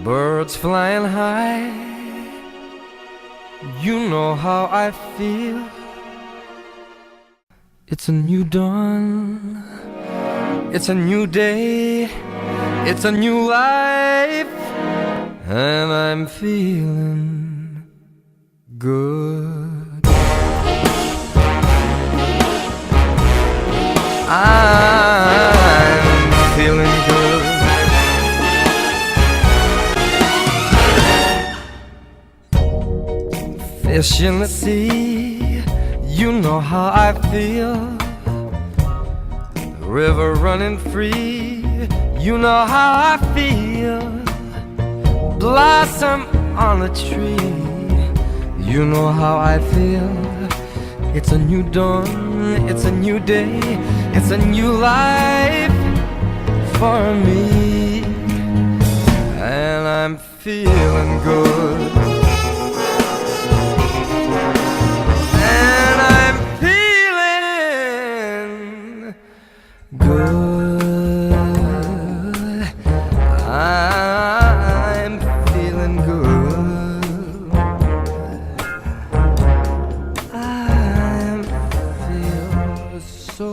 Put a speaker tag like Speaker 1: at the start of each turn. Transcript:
Speaker 1: Birds flying high, you know how I feel. It's a new dawn, it's a new day, it's a new life, and I'm feeling good. I'm feeling good. Fish in the sea, you know how I feel. The river running free, you know how I feel. Blossom on a tree, you know how I feel. It's a new dawn, it's a new day, it's a new life for me, and I'm feeling good. And I'm feeling good. I'm feeling good. I feel so